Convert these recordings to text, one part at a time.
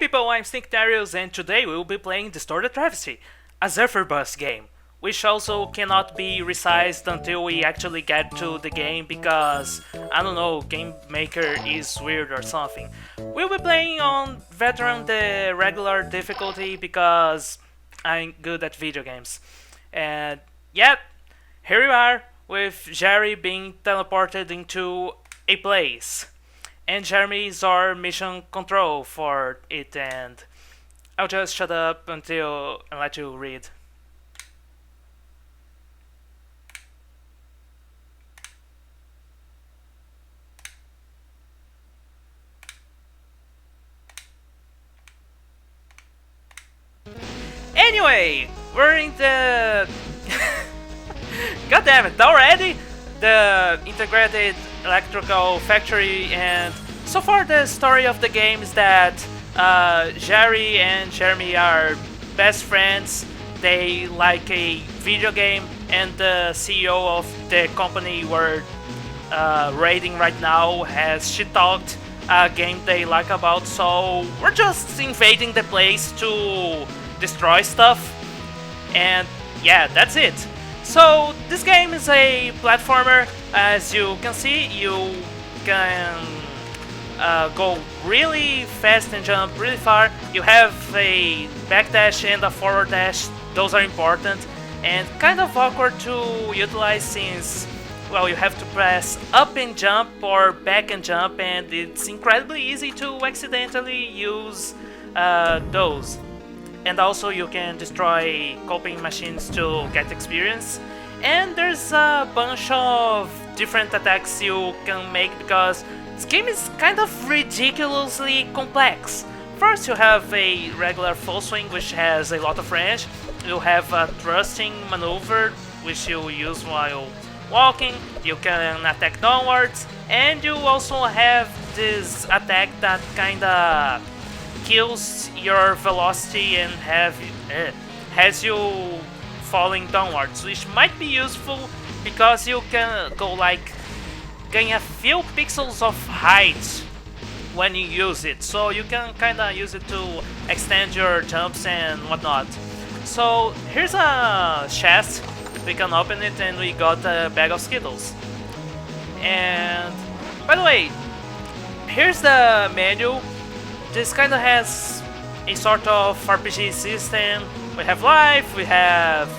people, I'm Terios and today we will be playing Distorted Travesty, a Zephyr Bus game, which also cannot be resized until we actually get to the game because, I don't know, Game Maker is weird or something. We'll be playing on Veteran the regular difficulty because I'm good at video games. And yeah, here we are with Jerry being teleported into a place. And Jeremy is our mission control for it, and I'll just shut up until and let you read. Anyway, we're in the God damn it, already? The integrated electrical factory, and so far the story of the game is that Jerry and Jeremy are best friends. They like a video game, and the CEO of the company we're raiding right now has shit-talked a game they like about, so we're just invading the place to destroy stuff, and yeah, that's it. So this game is a platformer. As you can see, you can go really fast and jump really far. You have a backdash and a forward dash. Those are important and kind of awkward to utilize since, well, you have to press up and jump or back and jump, and it's incredibly easy to accidentally use those. And also you can destroy coping machines to get experience. And there's a bunch of different attacks you can make because this game is kind of ridiculously complex. First you have a regular full swing which has a lot of range. You have a thrusting maneuver which you use while walking. You can attack downwards, and you also have this attack that kinda kills your velocity and has you falling downwards, which might be useful because you can go like gain a few pixels of height when you use it, so you can kinda use it to extend your jumps and whatnot. So here's a chest, we can open it and we got a bag of Skittles. And by the way, here's the menu. This kind of has a sort of RPG system. We have life, we have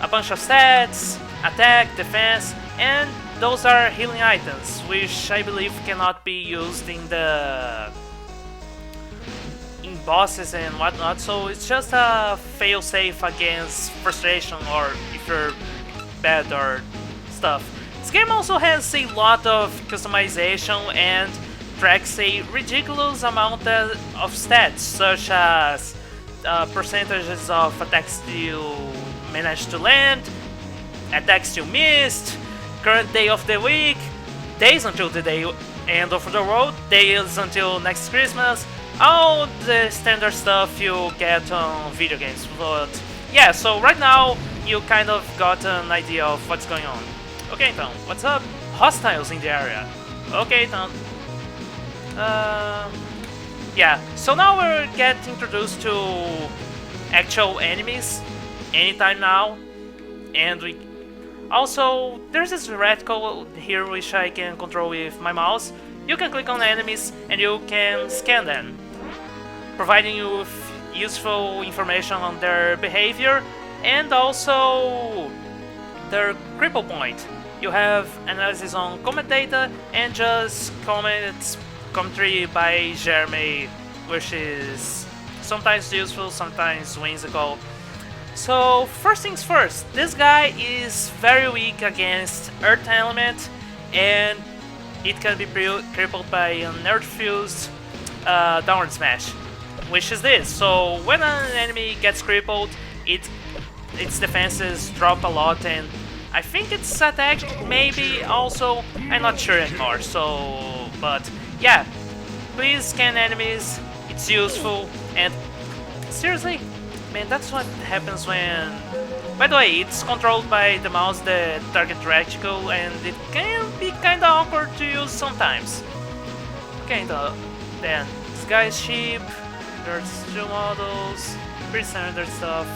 a bunch of stats, attack, defense, and those are healing items, which I believe cannot be used in bosses and whatnot, so it's just a fail-safe against frustration or if you're bad or stuff. This game also has a lot of customization and tracks a ridiculous amount of stats, such as percentages of attacks you managed to land, attacks you missed, current day of the week, days until the day end of the road, days until next Christmas, all the standard stuff you get on video games. But yeah, so right now you kind of got an idea of what's going on. Okay, Tom, what's up? Hostiles in the area. Okay, Tom. Yeah, so now we'll get introduced to actual enemies anytime now, and we also there's this reticle here which I can control with my mouse. You can click on enemies and you can scan them, providing you with useful information on their behavior and also their cripple point. You have analysis on comment data and just commentary by Jeremy, which is sometimes useful, sometimes whimsical. So first things first, this guy is very weak against Earth Element, and it can be crippled by an Earth-fused downward smash, which is this. So when an enemy gets crippled, its defenses drop a lot, and I think its attack maybe also, I'm not sure anymore, so, but yeah, please scan enemies, it's useful, and seriously, man, that's what happens when... By the way, it's controlled by the mouse, the target reticle, and it can be kinda awkward to use sometimes. Okay, then, this guy's sheep, There's two models, pretty standard stuff.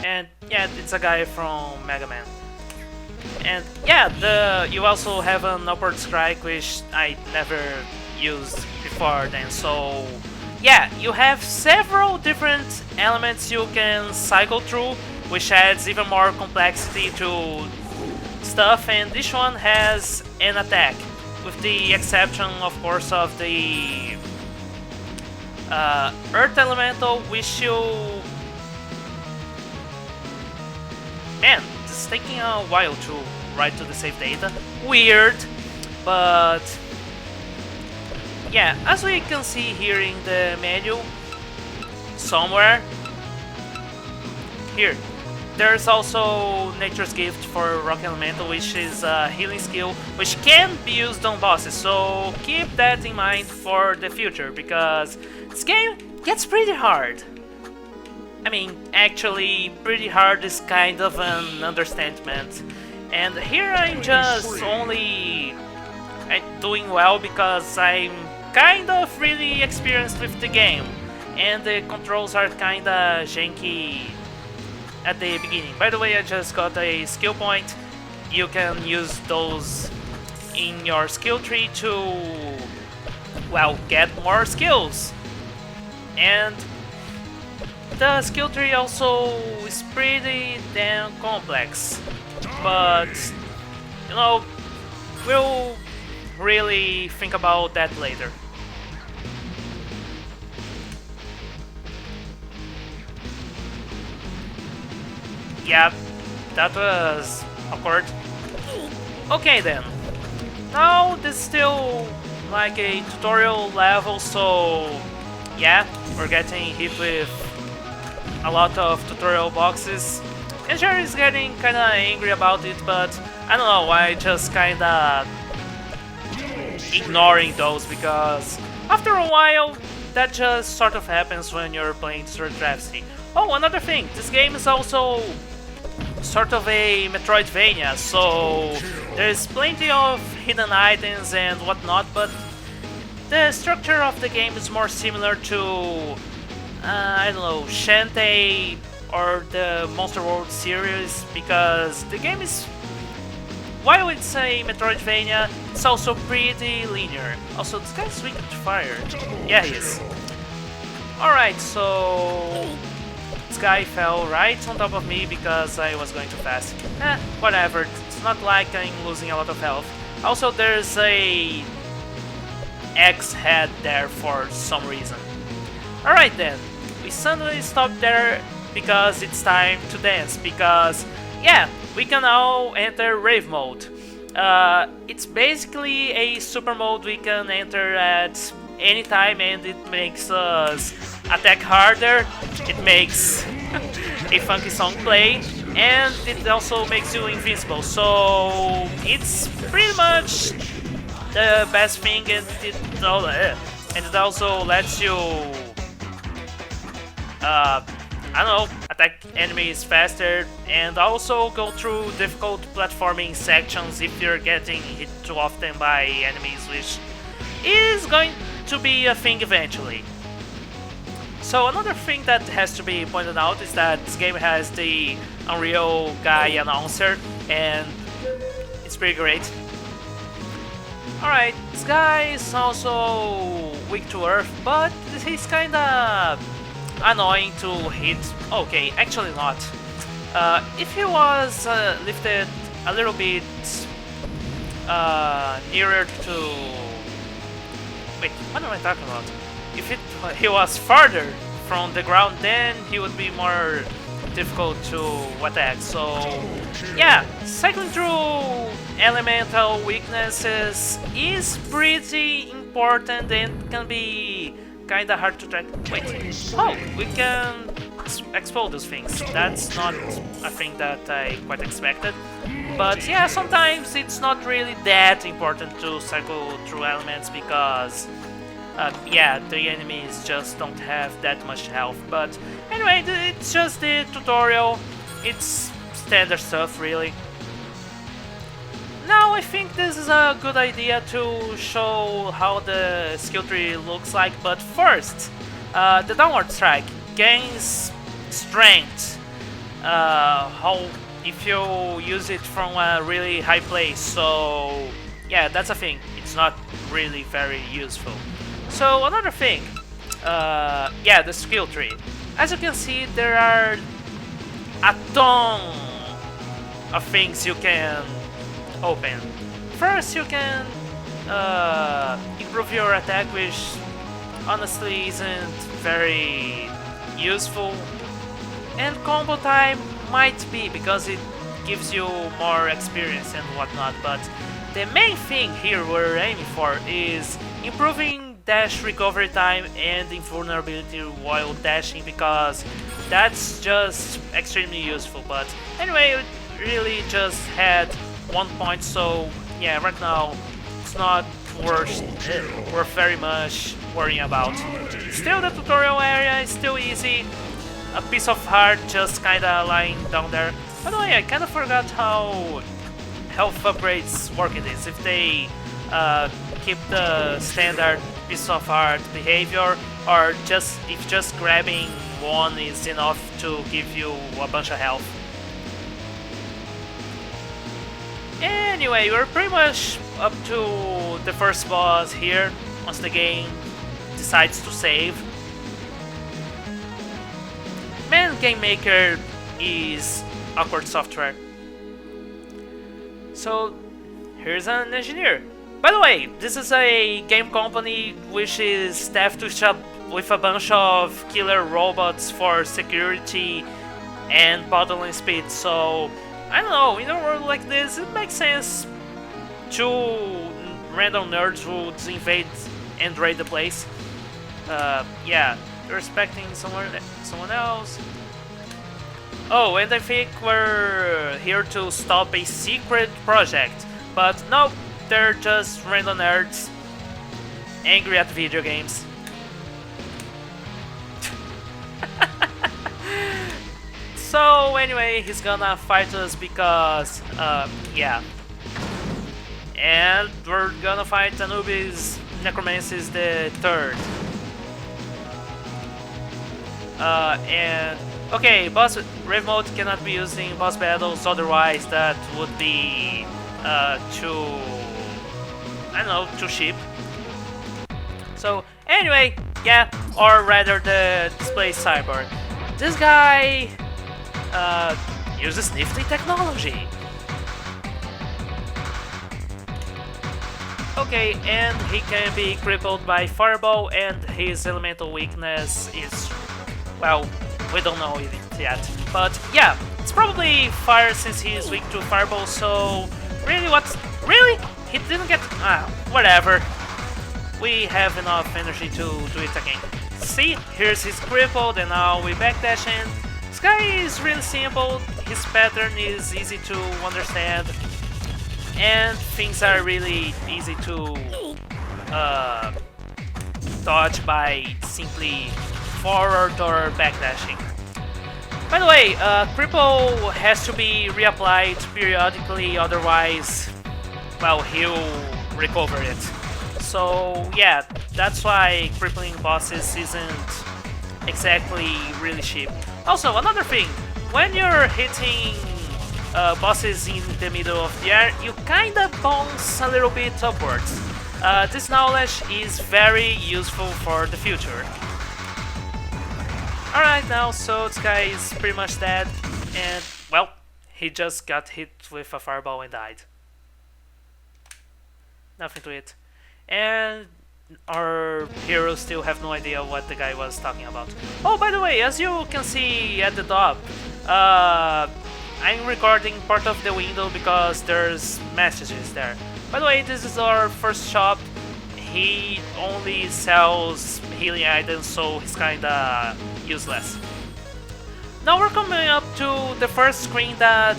And yeah, it's a guy from Mega Man. And yeah, you also have an upward strike, which I never used before then. So yeah, you have several different elements you can cycle through, which adds even more complexity to stuff. And this one has an attack, with the exception, of course, of the Earth Elemental, which you... Man, this is taking a while to write to the save data. Weird, but... Yeah, as we can see here in the menu, somewhere, here, there's also Nature's Gift for Rock Elemental, which is a healing skill, which can be used on bosses, so keep that in mind for the future, because this game gets pretty hard. I mean, actually, pretty hard is kind of an understatement. And here I'm just only doing well because I'm kind of really experienced with the game, and the controls are kinda janky at the beginning. By the way, I just got a skill point. You can use those in your skill tree to, well, get more skills. And the skill tree also is pretty damn complex, but you know, we'll really think about that later. Yeah, that was awkward. Okay then. Now this is still like a tutorial level, so yeah, we're getting hit with a lot of tutorial boxes. And Jerry is getting kinda angry about it, but I don't know, I just kinda ignoring those, because after a while that just sort of happens when you're playing Distorted Travesty. Oh, another thing, this game is also sort of a Metroidvania, so there's plenty of hidden items and whatnot, but the structure of the game is more similar to, I don't know, Shantae or the Monster World series, because the game is, while it's a Metroidvania, it's also pretty linear. Also, this guy's weak to fire. Yeah, he is. Alright, so this guy fell right on top of me because I was going too fast. Whatever, it's not like I'm losing a lot of health. Also, there's a X head there for some reason. Alright then, we suddenly stopped there because it's time to dance, because yeah, we can now enter Rave mode. It's basically a super mode we can enter at any time, and it makes us attack harder, it makes a funky song play, and it also makes you invincible, so it's pretty much the best thing, and it also lets you I don't know, attack enemies faster, and also go through difficult platforming sections if you're getting hit too often by enemies, which is going to be a thing eventually. So another thing that has to be pointed out is that this game has the Unreal Guy announcer, and it's pretty great. Alright, this guy is also weak to earth, but he's kinda annoying to hit. Okay, actually not. If he was lifted a little bit nearer to... Wait, what am I talking about? If he was farther from the ground, then he would be more difficult to attack. So yeah, cycling through elemental weaknesses is pretty important and can be kinda hard to track. Wait, oh, we can explode those things. That's not a thing that I quite expected. But yeah, sometimes it's not really that important to cycle through elements because yeah, the enemies just don't have that much health. But anyway, it's just the tutorial. It's standard stuff, really. Now I think this is a good idea to show how the skill tree looks like, but first, the downward strike gains strength how if you use it from a really high place, so yeah, that's a thing. It's not really very useful. So another thing, yeah, the skill tree. As you can see, there are a ton of things you can open. First, you can improve your attack, which honestly isn't very useful, and combo time might be because it gives you more experience and whatnot, but the main thing here we're aiming for is improving dash recovery time and invulnerability while dashing, because that's just extremely useful. But anyway, we really just had 1 point, so yeah, right now it's not worth very much worrying about. Still, the tutorial area is still easy. A piece of heart just kinda lying down there. By the way, I kinda forgot how health upgrades work in this. If they keep the standard piece of heart behavior, or if just grabbing one is enough to give you a bunch of health. Anyway, we're pretty much up to the first boss here, once the game decides to save. Man, Game Maker is awkward software. So, here's an engineer. By the way, this is a game company which is staffed with a bunch of killer robots for security and bottling speed, so I don't know, in a world like this, it makes sense two random nerds would invade and raid the place. Yeah, they're expecting someone else. Oh, and I think we're here to stop a secret project, but no, they're just random nerds angry at video games. So anyway, he's gonna fight us because, yeah. And we're gonna fight Anubis Necromancies the Third. And okay, boss Rave mode cannot be used in boss battles, otherwise that would be too, I don't know, too cheap. So anyway, yeah, or rather the display cyborg. This guy uses nifty technology. Okay, and he can be crippled by Fireball, and his elemental weakness is, well, we don't know it yet. But yeah, it's probably fire since he is weak to Fireball, so really really? He didn't get... whatever. We have enough energy to do it again. See, here's his crippled, and now we backdash in. This guy is really simple, his pattern is easy to understand, and things are really easy to dodge by simply forward or backdashing. By the way, cripple has to be reapplied periodically, otherwise, well, he'll recover it. So yeah, that's why crippling bosses isn't exactly really cheap. Also, another thing, when you're hitting bosses in the middle of the air, you kinda bounce a little bit upwards. This knowledge is very useful for the future. Alright now, so this guy is pretty much dead, and well, he just got hit with a fireball and died. Nothing to it. And our heroes still have no idea what the guy was talking about. Oh, by the way, as you can see at the top, I'm recording part of the window because there's messages there. By the way, this is our first shop. He only sells healing items, so he's kinda useless. Now we're coming up to the first screen that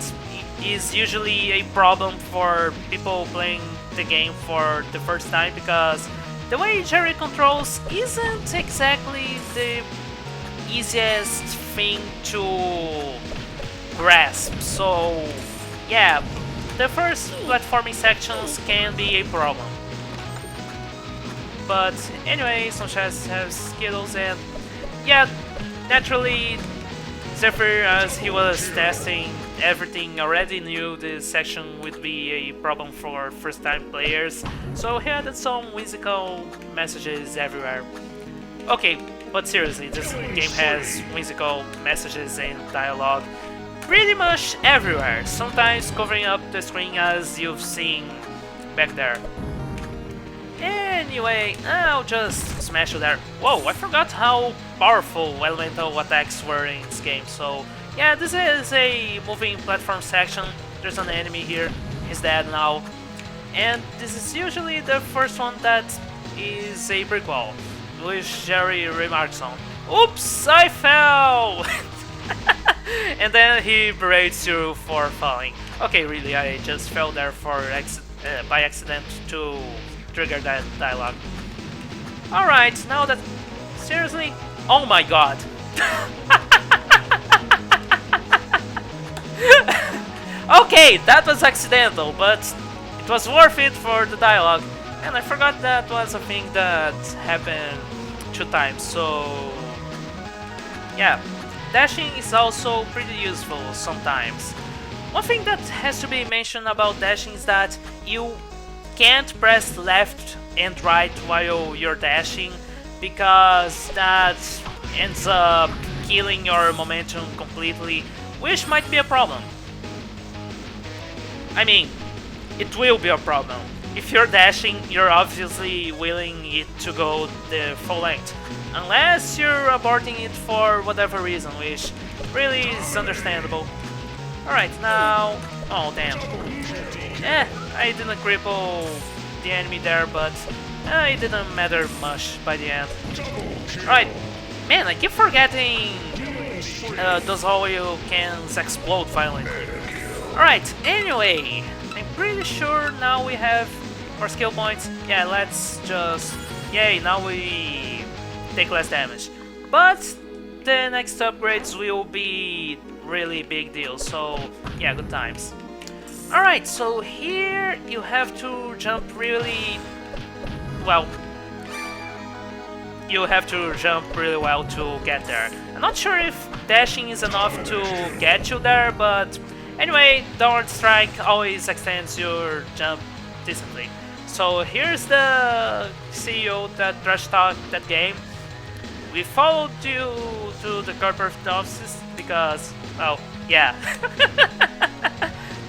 is usually a problem for people playing the game for the first time, because the way Jerry controls isn't exactly the easiest thing to grasp. So yeah, the first platforming sections can be a problem. But anyway, Sunshine has skills, and yeah, naturally, Zephyr, as he was testing everything, already knew this section would be a problem for first-time players, so he added some whimsical messages everywhere. Okay, but seriously, this game has whimsical messages and dialogue pretty much everywhere, sometimes covering up the screen as you've seen back there. Anyway, I'll just smash you there. Whoa, I forgot how powerful elemental attacks were in this game. So yeah, this is a moving platform section. There's an enemy here, he's dead now. And this is usually the first one that is a brick wall, which Jerry remarks on. Oops, I fell! And then he berates you for falling. Okay, really, I just fell there for by accident to trigger that dialogue. Alright, now that... seriously? Oh my god! Okay, that was accidental, but it was worth it for the dialogue. And I forgot that was a thing that happened 2 times, so... yeah. Dashing is also pretty useful sometimes. One thing that has to be mentioned about dashing is that you can't press left and right while you're dashing, because that ends up killing your momentum completely, which might be a problem. I mean, it will be a problem. If you're dashing, you're obviously willing it to go the full length, unless you're aborting it for whatever reason, which really is understandable. Alright, now... oh damn. I didn't cripple the enemy there, but it didn't matter much by the end. Alright, man, I keep forgetting those oil cans explode violently. Alright, anyway, I'm pretty sure now we have more skill points. Yeah, let's just... yay, now we take less damage. But the next upgrades will be really big deals, so yeah, good times. Alright, so here you have to jump really... well... you have to jump really well to get there. I'm not sure if dashing is enough to get you there, but anyway, Downward Strike always extends your jump decently. So here's the CEO that trash talked that game. We followed you to the corporate offices because, well, yeah.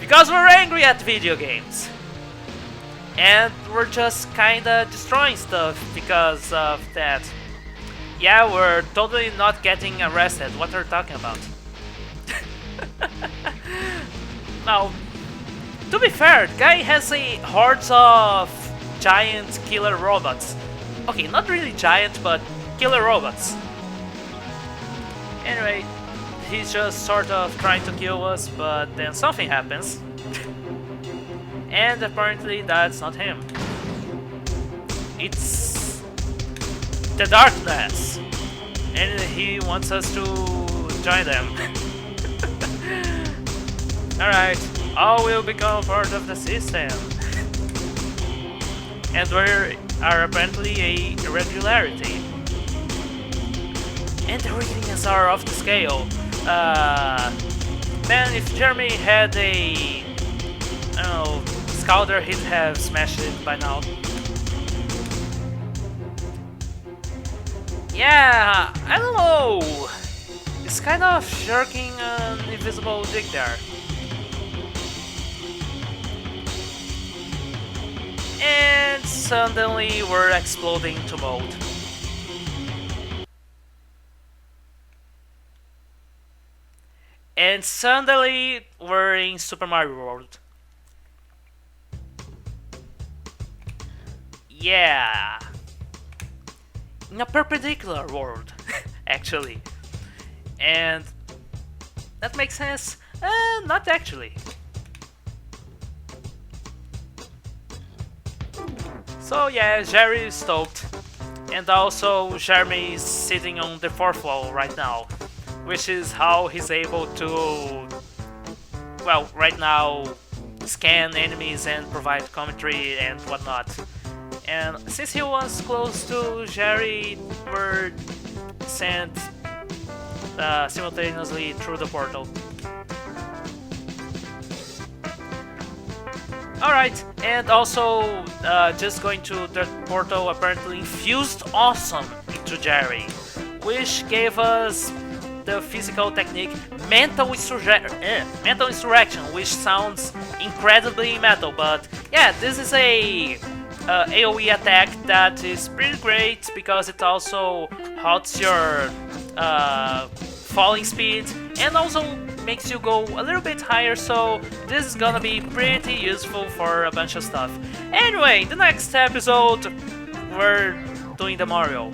Because we're angry at video games. And we're just kinda destroying stuff because of that. Yeah, we're totally not getting arrested. What are you talking about? Now, to be fair, the guy has a hordes of giant killer robots. Okay, not really giant, but killer robots. Anyway, he's just sort of trying to kill us, but then something happens. And apparently that's not him. It's the darkness. And he wants us to join them. Alright, all will become part of the system. And we are apparently a irregularity. And the readings are off the scale. Man, if Jeremy had a... I don't know, Scouter, he'd have smashed it by now. Yeah, I don't know. It's kind of jerking an invisible dick there. And suddenly we're exploding to mode. And suddenly we're in Super Mario World. Yeah. In a perpendicular world, actually. And that makes sense? Not actually. So yeah, Jerry is stoked. And also Jeremy is sitting on the 4th wall right now, which is how he's able to, well, right now scan enemies and provide commentary and whatnot. And since he was close to Jerry, were sent simultaneously through the portal. Alright, and also just going to the portal apparently infused awesome into Jerry, which gave us the physical technique mental insurrection, which sounds incredibly metal, but yeah, this is a AoE attack that is pretty great because it also halts your falling speed and also makes you go a little bit higher, so this is gonna be pretty useful for a bunch of stuff. Anyway, in the next episode we're doing the Mario.